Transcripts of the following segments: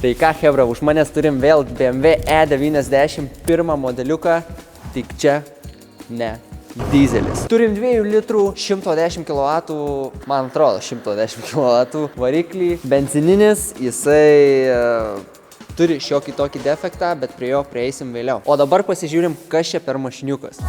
Tai ką, hebra, už manęs turim vėl BMW E91 modeliuką, tik čia ne dizelis. Turim 2 litrų 110 kW, man atrodo 110 kW variklį, benzininis, jisai turi šiokį tokį defektą, bet prie jo prieisim vėliau. O dabar pasižiūrim, kas čia per mašiniukas.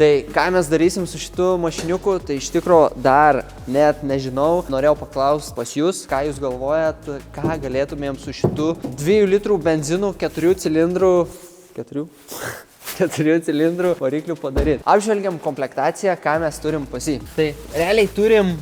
Tai ką mes darysim su šitu mašiniuku, tai iš tikro dar net nežinau. Norėjau paklausti pas jūs, ką jūs galvojat, ką galėtumėm su šitu 2 litrų benzinų 4 cilindrų 4 cilindrų variklių padaryti. Apžvelgiam komplektaciją, ką mes turim pas jį. Tai realiai turim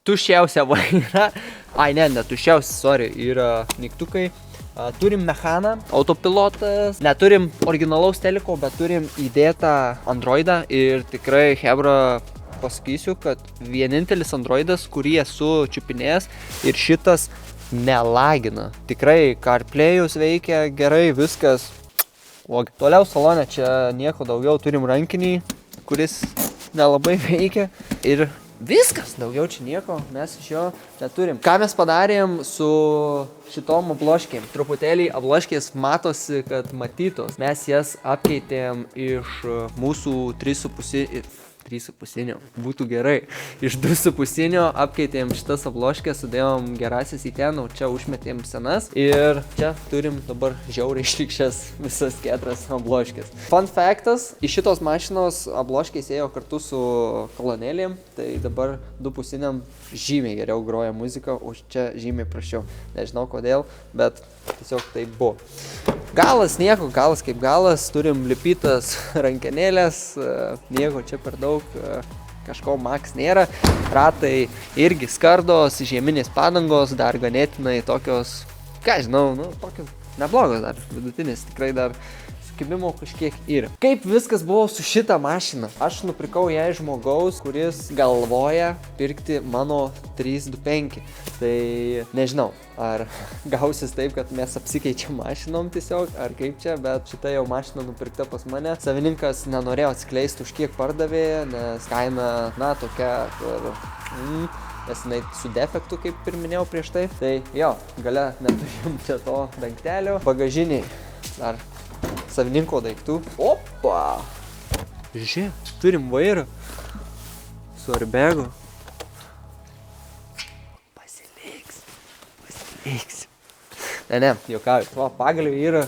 tuščiausią vairą. Ai, ne tuščiausias, sorry, yra mygtukai. Turim mechaną, autopilotas, neturim originalaus teliko, bet turim įdėtą Androidą ir tikrai, hebra, pasakysiu, kad vienintelis Androidas, kurį esu čiupinėjęs ir šitas nelagina. Tikrai CarPlay'us veikia gerai, viskas. O toliau salone čia nieko daugiau, turim rankinį, kuris nelabai veikia ir viskas, daugiau čia nieko mes iš jo neturim. Ką mes padarėm su šitom abloškėm? Truputėlį abloškės matosi, kad matytos. Mes jas apkeitėm iš mūsų 3,5, būtų gerai. Iš 2,5 apkeitėm šitas abloškės, sudėjom gerasias į ten, o čia užmetėm senas. Ir čia turim dabar žiauriai išlikščias visas 4 abloškės. Fun factas, iš šitos mašinos abloškės ėjo kartu su kolonėlėm, tai dabar 2,5 žymiai geriau groja muzika, o čia žymiai prašiau. Nežinau kodėl, bet tiesiog tai buvo. Galas nieko, galas kaip galas, turim lipytas rankenėlės, nieko čia per daug, kažko maks nėra. Ratai irgi skardos, žieminės padangos, dar ganėtinai tokios, ką žinau, tokios neblogos dar, vidutinės, tikrai dar skibimo kažkiek yra. Kaip viskas buvo su šitą mašiną? Aš nupirkau ją žmogaus, kuris galvoja pirkti mano 325. Tai nežinau, ar gausis taip, kad mes apsikeičiam mašinom tiesiog, ar kaip čia, bet šita jau mašina nupirkta pas mane. Savininkas nenorėjo atskleisti, už kiek pardavė, nes kaina, tokia, nes jinai su defektu, kaip ir minėjau prieš tai. Tai jo, gale neturim čia to daiktelio. Bagažiniai dar savininko daiktų. Opa! Žiūrėk, turim vairą su airbegu. Pasiliks. Ne, juokauju. Va, pagaliau yra.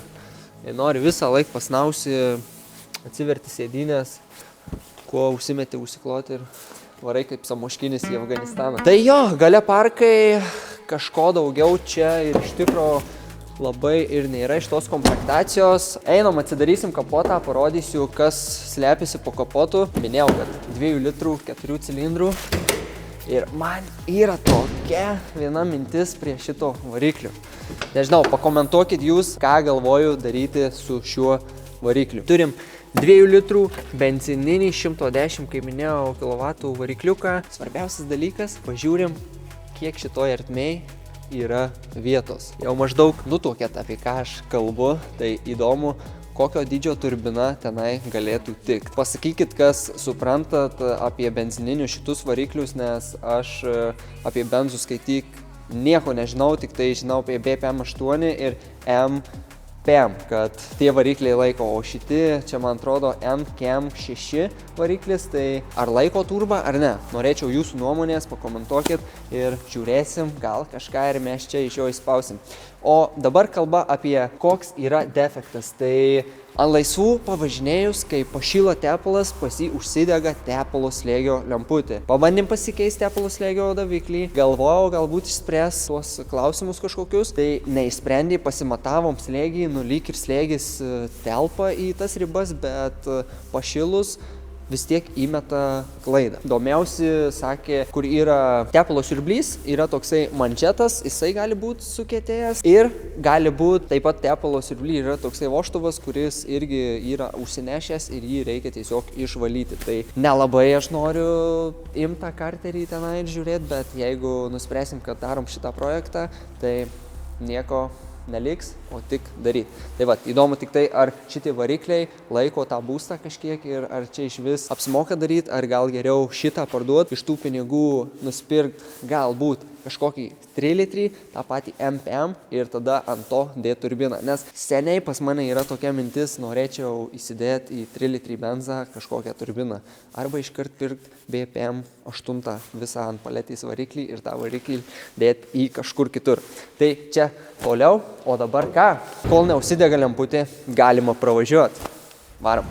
Jei nori visą laiką pasnausi, atsiverti sėdynės, kuo užsimeti užsikloti ir varai kaip samoškinis į Afganistaną. Tai jo, gale parkai, kažko daugiau čia ir iš tikro labai ir nėra iš tos komplektacijos. Einam, atsidarysim kapotą, parodysiu, kas slepiasi po kapotu. Minėjau, kad 2 litrų 4 cilindrų. Ir man yra tokia viena mintis prie šito varikliu. Nežinau, pakomentuokit jūs, ką galvoju daryti su šiuo varikliu. Turim 2 litrų benzininį 110, kaip minėjau, kW varikliuką. Svarbiausias dalykas, pažiūrim, kiek šitoj ertmėj yra vietos. Jau maždaug nutuokėt, apie ką aš kalbu, tai įdomu, kokio dydžio turbina tenai galėtų tikti. Pasakykit, kas suprantat apie benzininius šitus variklius, nes aš apie benzus skaityk nieko nežinau, tik tai žinau apie BPM8 ir MPM, kad tie varikliai laiko, o šiti, čia man atrodo NCAM6 variklis, tai ar laiko turbą ar ne? Norėčiau jūsų nuomonės, pakomentuokit ir žiūrėsim, gal kažką ir mes čia iš jo įspausim. O dabar kalba apie koks yra defektas. Tai ant laisvų pavažinėjus, kai pašyla tepalas, pas jį užsidega tepalo slėgio lemputė. Pabandėm pasikeisti tepalo slėgio daviklį, galvojau galbūt išspręs tuos klausimus kažkokius, tai neišsprendė, pasimatavom slėgį, lyg ir slėgis telpa į tas ribas, bet pašilus vis tiek įmeta klaidą. Domėjausi, sakė, kur yra tepalo siurblys, yra toksai mančetas, jisai gali būti sukietėjęs ir gali būti taip pat tepalo siurblys yra toksai vožtuvas, kuris irgi yra užsinešęs ir jį reikia tiesiog išvalyti. Tai nelabai aš noriu imti tą karterį tenai ir žiūrėti, bet jeigu nuspręsim, kad darom šitą projektą, tai nieko neliks, o tik daryti. Tai va, įdomu tik tai, ar šitie varikliai laiko tą būstą kažkiek ir ar čia iš vis apsimoka daryti, ar gal geriau šitą parduoti, iš tų pinigų nusipirkti galbūt kažkokį 3 litrį, tą patį MPM ir tada ant to dėti turbiną. Nes seniai pas mane yra tokia mintis, norėčiau įsidėti į 3 litrį benzą kažkokią turbiną. Arba iškart pirkti BPM 8 visą ant paletės variklį ir tą variklį dėti į kažkur kitur. Tai čia toliau, o dabar ką? Kol neužsidega lemputė, galima pravažiuoti. Varom.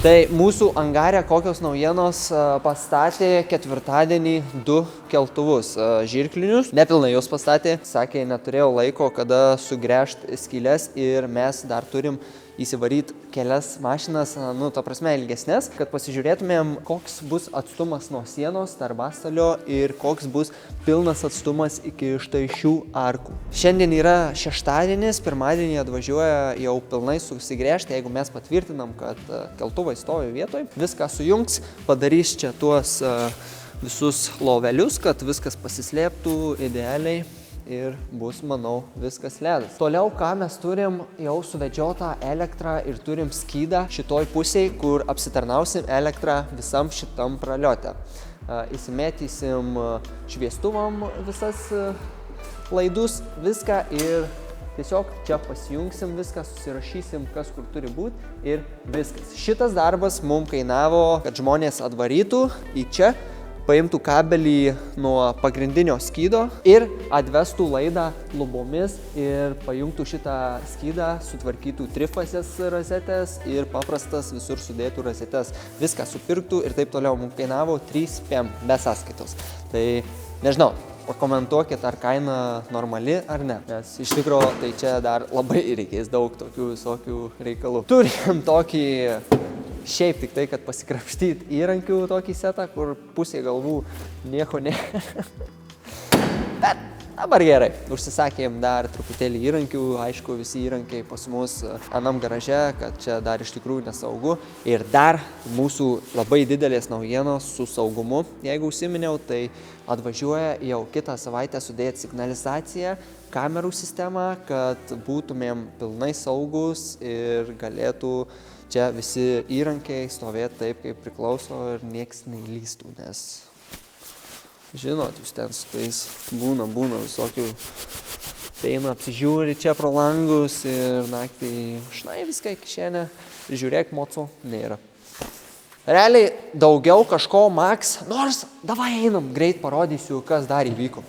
Tai mūsų angare kokios naujienos pastatė ketvirtadienį 2 keltuvus žirklinius. Nepilnai juos pastatė, sakė, neturėjau laiko, kada sugręžti skyles ir mes dar turim įsivaryti kelias mašinas, ta prasme ilgesnės, kad pasižiūrėtumėm, koks bus atstumas nuo sienos tarp bastalio ir koks bus pilnas atstumas iki štai šių arkų. Šiandien yra šeštadienis, pirmadienį atvažiuoja jau pilnai susigręžti, jeigu mes patvirtinam, kad keltuvai stovi vietoj, viską sujungs, padarys čia tuos visus lovelius, kad viskas pasislėptų idealiai. Ir bus, manau, viskas ledas. Toliau, ką mes turim jau suvedžiotą elektrą ir turim skydą šitoj pusėj, kur apsitarnausim elektrą visam šitam praliote. Įsimėtysim šviestuvam visas laidus, viską ir tiesiog čia pasijungsim viską, susirašysim, kas kur turi būti ir viskas. Šitas darbas mums kainavo, kad žmonės atvarytų į čia, paimtų kabelį nuo pagrindinio skydo ir atvestų laidą lubomis ir pajungtų šitą skydą, sutvarkytų trifazės rozetės ir paprastas visur sudėtų rozetės. Viską supirktų ir taip toliau. Mums kainavo 3 PM be sąskaitos. Tai nežinau, pakomentuokit, ar kaina normali ar ne. Nes iš tikrųjų tai čia dar labai reikės daug tokių visokių reikalų. Turim tokį šiaip tik tai, kad pasikrapštyti įrankių tokį setą, kur pusė galvų nieko ne. Bet dabar gerai. Užsisakėm dar truputėlį įrankių, aišku, visi įrankiai pas mus anam garaže, kad čia dar iš tikrųjų nesaugu. Ir dar mūsų labai didelės naujienos su saugumu, jeigu užsiminiau, tai atvažiuoja jau kitą savaitę sudėti signalizaciją, kamerų sistemą, kad būtumėm pilnai saugus ir galėtų čia visi įrankiai stovėti taip, kaip priklauso ir nieks neįlystų, nes žinot, jūs ten su tais būna visokių, eina apsižiūri čia pro langus ir naktį šnai viską į kišenę ir žiūrėk, moco nėra. Realiai daugiau kažko maks, nors davai einam, greit parodysiu, kas dar įvyko.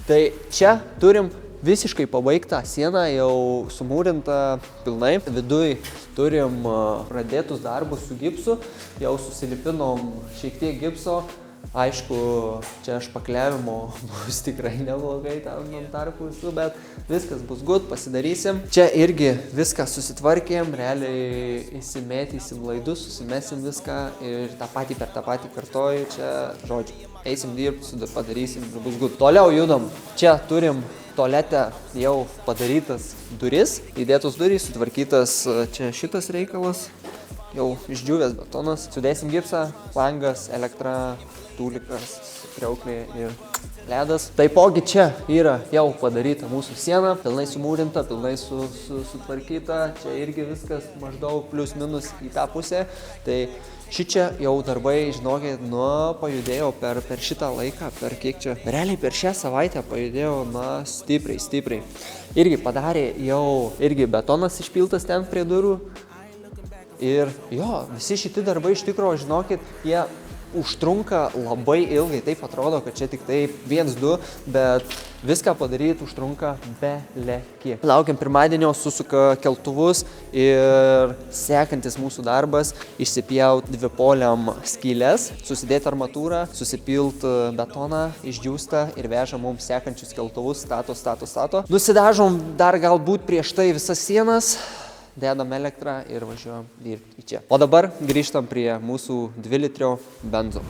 Tai čia turim visiškai pabaigta siena, jau sumūrinta pilnai. Viduj turim pradėtus darbus su gipsu, jau susilipinom šiek tiek gipso. Aišku, čia špakliavimo bus tikrai neblogai tam tarpu visų, bet viskas bus good, pasidarysim. Čia irgi viską susitvarkėm, realiai įsimėtysim laidus, susimesim viską ir tą patį per tą patį kartoju, čia žodžiu. Eisim dirbti, padarysim ir bus good. Toliau judam. Čia turim tualete jau padarytas duris, įdėtos durys, sutvarkytas čia šitas reikalas, jau išdžiūvęs betonas. Sudėsim gipsą, langas, elektra, tūlikas, kriauklė ir ledas. Taipogi čia yra jau padaryta mūsų siena, pilnai sumūrinta, pilnai sutvarkyta. Čia irgi viskas maždaug plius minus į tą pusę. Tai šičia jau darbai, žinokit, pajudėjo per šitą laiką, per kiek čia. Realiai per šią savaitę pajudėjo, stipriai. Irgi padarė jau, irgi betonas išpiltas ten prie durų. Ir jo, visi šitie darbai iš tikrųjų, žinokit, jie užtrunka labai ilgai, taip atrodo, kad čia tik taip 1-2, bet viską padaryti užtrunka belekiek. Laukiam pirmadienio, susuka keltuvus ir sekantis mūsų darbas išsipjaut dvipoliam skyles, susidėti armatūrą, susipilt betoną, išdžiūsta ir veža mums sekančius keltuvus, stato. Nusidažom dar galbūt prieš tai visas sienas, dedam elektrą ir važiuojam dirbti į čia. O dabar grįžtam prie mūsų 2 litrio benzo.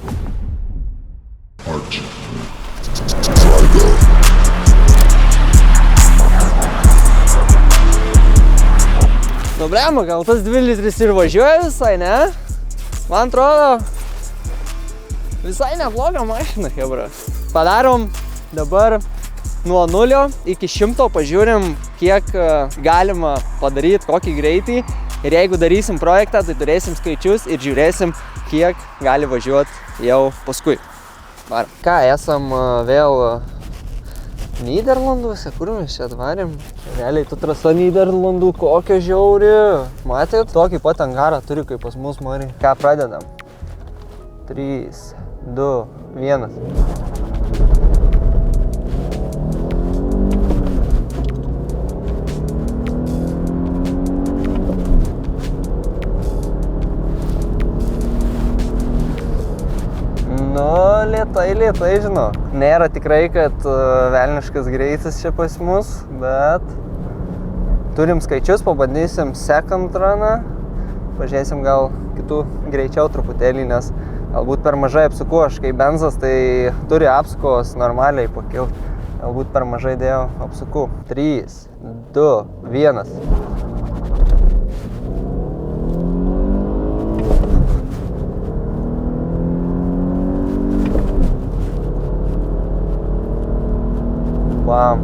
Problema, gal tas 2 litris ir važiuoja visai, ne? Man atrodo, visai nebloga mašina, hebra. Padarom dabar nuo 0 iki 100 pažiūrim, kiek galima padaryti, kokį greitį. Ir jeigu darysim projektą, tai turėsim skaičius ir žiūrėsim, kiek gali važiuoti jau paskui. Varom. Ką, esam vėl Nyderlanduose, kur mes čia atvarėm? Realiai, tu trasa Nyderlandų, kokia žiauri. Matėt? Tokį pat angarą turi kaip pas mus, Marija. Ką, pradedam? 3, 2, 1. Lėtai, žinok. Nėra tikrai, kad velniškas greitis čia pas mus, bet turim skaičius, pabandysim second runą. Pažiūrėsim gal kitų greičiau truputėlį, nes galbūt per mažai apsuku. Aš kai benzas, tai turi apsukos normaliai pakilti. Galbūt per mažai dėjau apsuku. 3, 2, 1. Bam.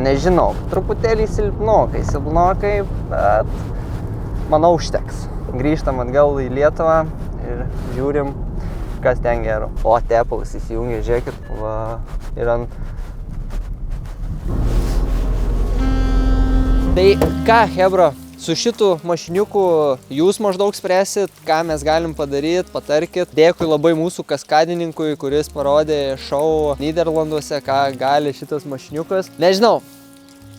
Nežinau. Truputėlį silpnokai, bet manau užteks. Grįžtam atgal į Lietuvą ir žiūrim, kas ten gero. O, tepalas įsijungia, žiūrėkit, va, ir ant... Tai ką, hebra, su šitų mašiniuku jūs maždaug spręsit, ką mes galim padaryti, patarkit. Dėkui labai mūsų kaskadininkui, kuris parodė šou Nyderlanduose, ką gali šitas mašiniukas. Nežinau,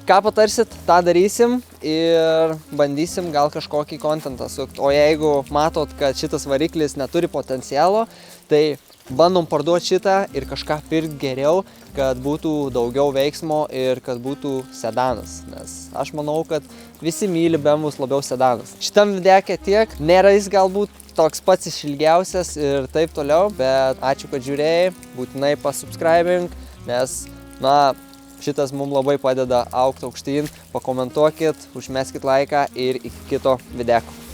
ką patarsit, tą darysim ir bandysim gal kažkokį kontentą sukti. O jeigu matot, kad šitas variklis neturi potencialo, tai bandom parduoti šitą ir kažką pirkti geriau, kad būtų daugiau veiksmo ir kad būtų sedanas. Nes aš manau, kad visi myli BMW labiau sedanus. Šitam videke tiek, nėra jis galbūt toks pats išilgiausias ir taip toliau, bet ačiū, kad žiūrėjai, būtinai pasubscribink, nes, šitas mums labai padeda augti aukštyn. Pakomentuokit, užmeskit laiką ir iki kito videko.